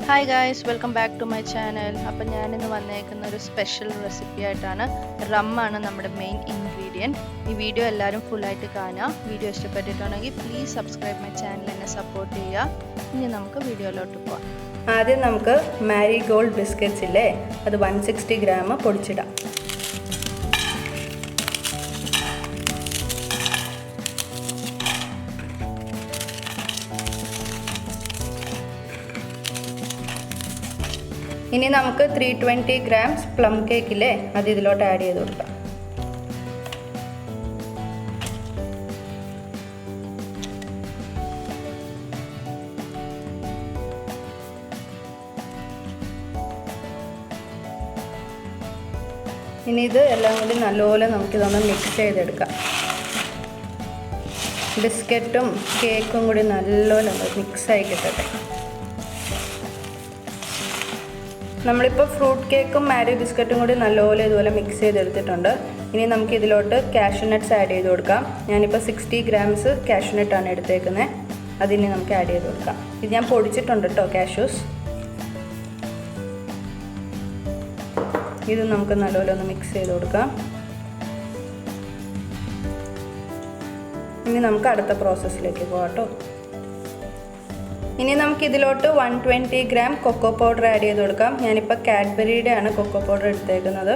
Hi guys, welcome back to my channel. അപ്പോൾ ഞാൻ ഇന്ന് വന്നേക്കുന്ന ഒരു സ്പെഷ്യൽ റെസിപ്പി ആയിട്ടാണ്. റമ്മാണ് നമ്മുടെ മെയിൻ ഇൻഗ്രീഡിയൻറ്റ്. ഈ വീഡിയോ എല്ലാവരും ഫുള്ളായിട്ട് കാണുക. വീഡിയോ ഇഷ്ടപ്പെട്ടിട്ടുണ്ടെങ്കിൽ പ്ലീസ് സബ്സ്ക്രൈബ് മൈ ചാനൽ എന്നെ സപ്പോർട്ട് ചെയ്യുക. ഇനി നമുക്ക് വീഡിയോയിലോട്ട് പോവാം. ആദ്യം നമുക്ക് മാരിഗോൾഡ് ബിസ്ക്കറ്റ്സ് ഇല്ലേ, അത് 160 ഗ്രാം പൊടിച്ചിടാം. ഇനി നമുക്ക് 320 ഗ്രാംസ് പ്ലം കേക്ക് ഇല്ലേ, അത് ഇതിലോട്ട് ആഡ് ചെയ്ത് കൊടുക്കാം. ഇനി ഇത് എല്ലാം കൂടി നല്ലപോലെ നമുക്കിതൊന്ന് മിക്സ് ചെയ്തെടുക്കാം. ബിസ്ക്കറ്റും കേക്കും കൂടി നല്ലപോലെ മിക്സായി കിട്ടട്ടെ. നമ്മളിപ്പോൾ ഫ്രൂട്ട് കേക്കും മാരി ബിസ്ക്കറ്റും കൂടി നല്ലപോലെ ഇതുപോലെ മിക്സ് ചെയ്തെടുത്തിട്ടുണ്ട്. ഇനി നമുക്ക് ഇതിലോട്ട് കാഷ്യൂ നട്ട്സ് ആഡ് ചെയ്ത് കൊടുക്കാം. ഞാനിപ്പോൾ 60 ഗ്രാംസ് കാഷ്യൂ നട്ടാണ് എടുത്തേക്കുന്നത്. അതിനി നമുക്ക് ആഡ് ചെയ്ത് കൊടുക്കാം. ഇത് ഞാൻ പൊടിച്ചിട്ടുണ്ട് കേട്ടോ, കാഷ്യൂസ്. ഇത് നമുക്ക് നല്ലപോലെ ഒന്ന് മിക്സ് ചെയ്ത് കൊടുക്കാം. ഇനി നമുക്ക് അടുത്ത പ്രോസസ്സിലേക്ക് പോകാം കേട്ടോ. ഇനി നമുക്ക് ഇതിലോട്ട് 120 ഗ്രാം കൊക്കോ പൗഡർ ആഡ് ചെയ്ത് കൊടുക്കാം. ഞാനിപ്പോൾ കാഡ്ബറിയുടെ ആണ് കൊക്കോ പൗഡർ എടുത്തേക്കുന്നത്.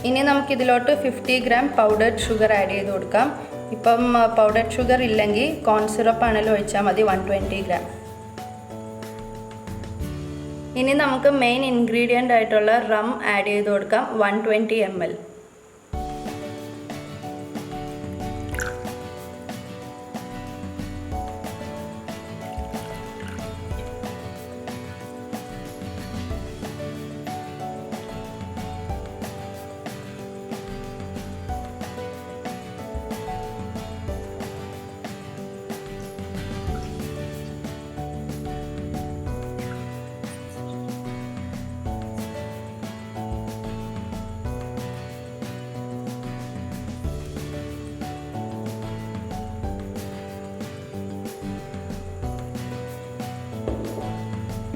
ഇനി നമുക്കിതിലോട്ട് 50 ഗ്രാം പൗഡർഡ് ഷുഗർ ആഡ് ചെയ്ത് കൊടുക്കാം. ഇപ്പം പൗഡർഡ് ഷുഗർ ഇല്ലെങ്കിൽ കോൺ സിറപ്പ് ആണെങ്കിലും ഒഴിച്ചാൽ മതി, 120 ഗ്രാം. ഇനി നമുക്ക് മെയിൻ ഇൻഗ്രീഡിയൻ്റ് ആയിട്ടുള്ള റം ആഡ് ചെയ്ത് കൊടുക്കാം, 120 ml.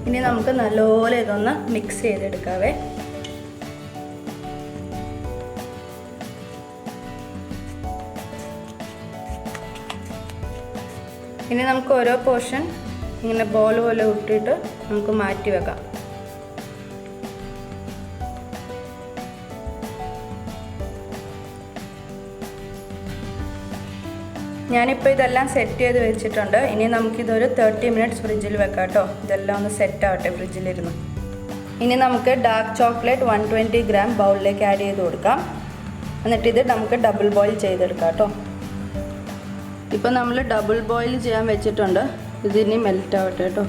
ഇനി നമുക്ക് നല്ലപോലെ ഇതൊന്ന് മിക്സ് ചെയ്തെടുക്കാവേ. ഇനി നമുക്ക് ഓരോ പോർഷൻ ഇങ്ങനെ ബോൾ പോലെ ഇട്ടിട്ട് നമുക്ക് മാറ്റി വെക്കാം. ഞാനിപ്പോൾ ഇതെല്ലാം സെറ്റ് ചെയ്ത് വെച്ചിട്ടുണ്ട്. ഇനി നമുക്കിതൊരു 30 മിനിറ്റ്സ് ഫ്രിഡ്ജിൽ വെക്കാം കേട്ടോ. ഇതെല്ലാം ഒന്ന് സെറ്റ് ആവട്ടെ ഫ്രിഡ്ജിലിരുന്ന്. ഇനി നമുക്ക് ഡാർക്ക് ചോക്ലേറ്റ് 120 ഗ്രാം ബൗളിലേക്ക് ആഡ് ചെയ്ത് കൊടുക്കാം. എന്നിട്ട് ഇത് നമുക്ക് ഡബിൾ ബോയിൽ ചെയ്തെടുക്കാം കേട്ടോ. ഇപ്പോൾ നമ്മൾ ഡബിൾ ബോയിൽ ചെയ്യാൻ വെച്ചിട്ടുണ്ട്. ഇതിനി മെൽറ്റ് ആവട്ടെ കേട്ടോ.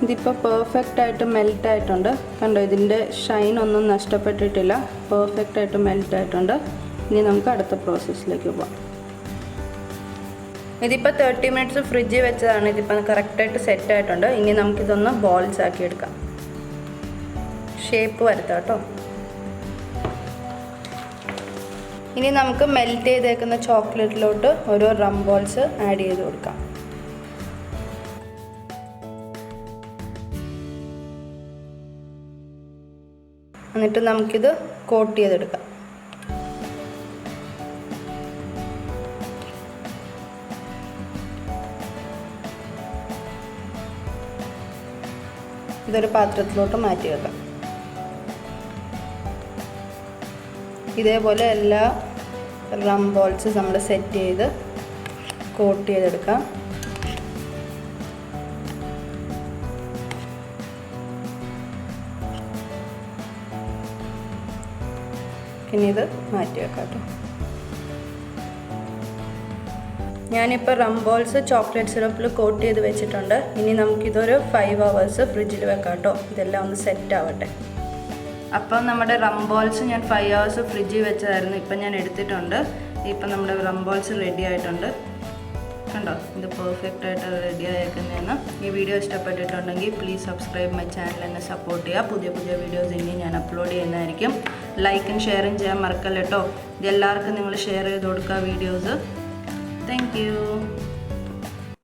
ഇതിപ്പോൾ പെർഫെക്റ്റ് ആയിട്ട് മെൽറ്റ് ആയിട്ടുണ്ട്. കണ്ടോ, ഇതിൻ്റെ ഷൈൻ ഒന്നും നഷ്ടപ്പെട്ടിട്ടില്ല. പെർഫെക്റ്റ് ആയിട്ട് മെൽറ്റ് ആയിട്ടുണ്ട്. ഇനി നമുക്ക് അടുത്ത പ്രോസസ്സിലേക്ക് പോകാം. ഇതിപ്പോൾ 30 മിനിറ്റ്സ് ഫ്രിഡ്ജിൽ വെച്ചതാണ്. ഇതിപ്പോൾ കറക്റ്റായിട്ട് സെറ്റ് ആയിട്ടുണ്ട്. ഇനി നമുക്കിതൊന്ന് ബോൾസ് ആക്കി എടുക്കാം. ഷേപ്പ് വരുത്താം കേട്ടോ. ഇനി നമുക്ക് മെൽറ്റ് ചെയ്തേക്കുന്ന ചോക്ലേറ്റിലോട്ട് ഓരോ റം ബോൾസ് ആഡ് ചെയ്ത് കൊടുക്കാം. എന്നിട്ട് നമുക്കിത് കോട്ട് ചെയ്തെടുക്കാം. ഇതൊരു പാത്രത്തിലോട്ട് മാറ്റി വെക്കാം. ഇതേപോലെ എല്ലാ റം ബോൾസ് നമ്മൾ സെറ്റ് ചെയ്ത് കോട്ട് ചെയ്തെടുക്കാം. ഇനി ഇത് മാറ്റി വെക്കാം കേട്ടോ. ഞാനിപ്പോൾ റം ബോൾസ് ചോക്ലേറ്റ് സിറപ്പിൽ കോട്ട് ചെയ്ത് വെച്ചിട്ടുണ്ട്. ഇനി നമുക്കിതൊരു 5 hours ഫ്രിഡ്ജിൽ വെക്കാം കേട്ടോ. ഇതെല്ലാം ഒന്ന് സെറ്റ് ആവട്ടെ. അപ്പം നമ്മുടെ റം ബോൾസ് ഞാൻ 5 hours ഫ്രിഡ്ജിൽ വെച്ചതായിരുന്നു. ഇപ്പം ഞാൻ എടുത്തിട്ടുണ്ട്. ഇപ്പം നമ്മുടെ റം ബോൾസ് റെഡി ആയിട്ടുണ്ട്. കണ്ടോ, ഇത് പെർഫെക്റ്റ് ആയിട്ട് റെഡി ആയേക്കുന്നതെന്ന്. ഈ വീഡിയോ ഇഷ്ടപ്പെട്ടിട്ടുണ്ടെങ്കിൽ പ്ലീസ് സബ്സ്ക്രൈബ് മൈ ചാനൽ എന്നെ സപ്പോർട്ട് ചെയ്യുക. പുതിയ പുതിയ വീഡിയോസ് ഇനി ഞാൻ അപ്ലോഡ് ചെയ്യുന്നതായിരിക്കും. ലൈക്കും ഷെയറും ചെയ്യാൻ മറക്കല്ല കേട്ടോ. ഇതെല്ലാവർക്കും നിങ്ങൾ ഷെയർ ചെയ്ത് കൊടുക്കുക വീഡിയോസ്. Thank you.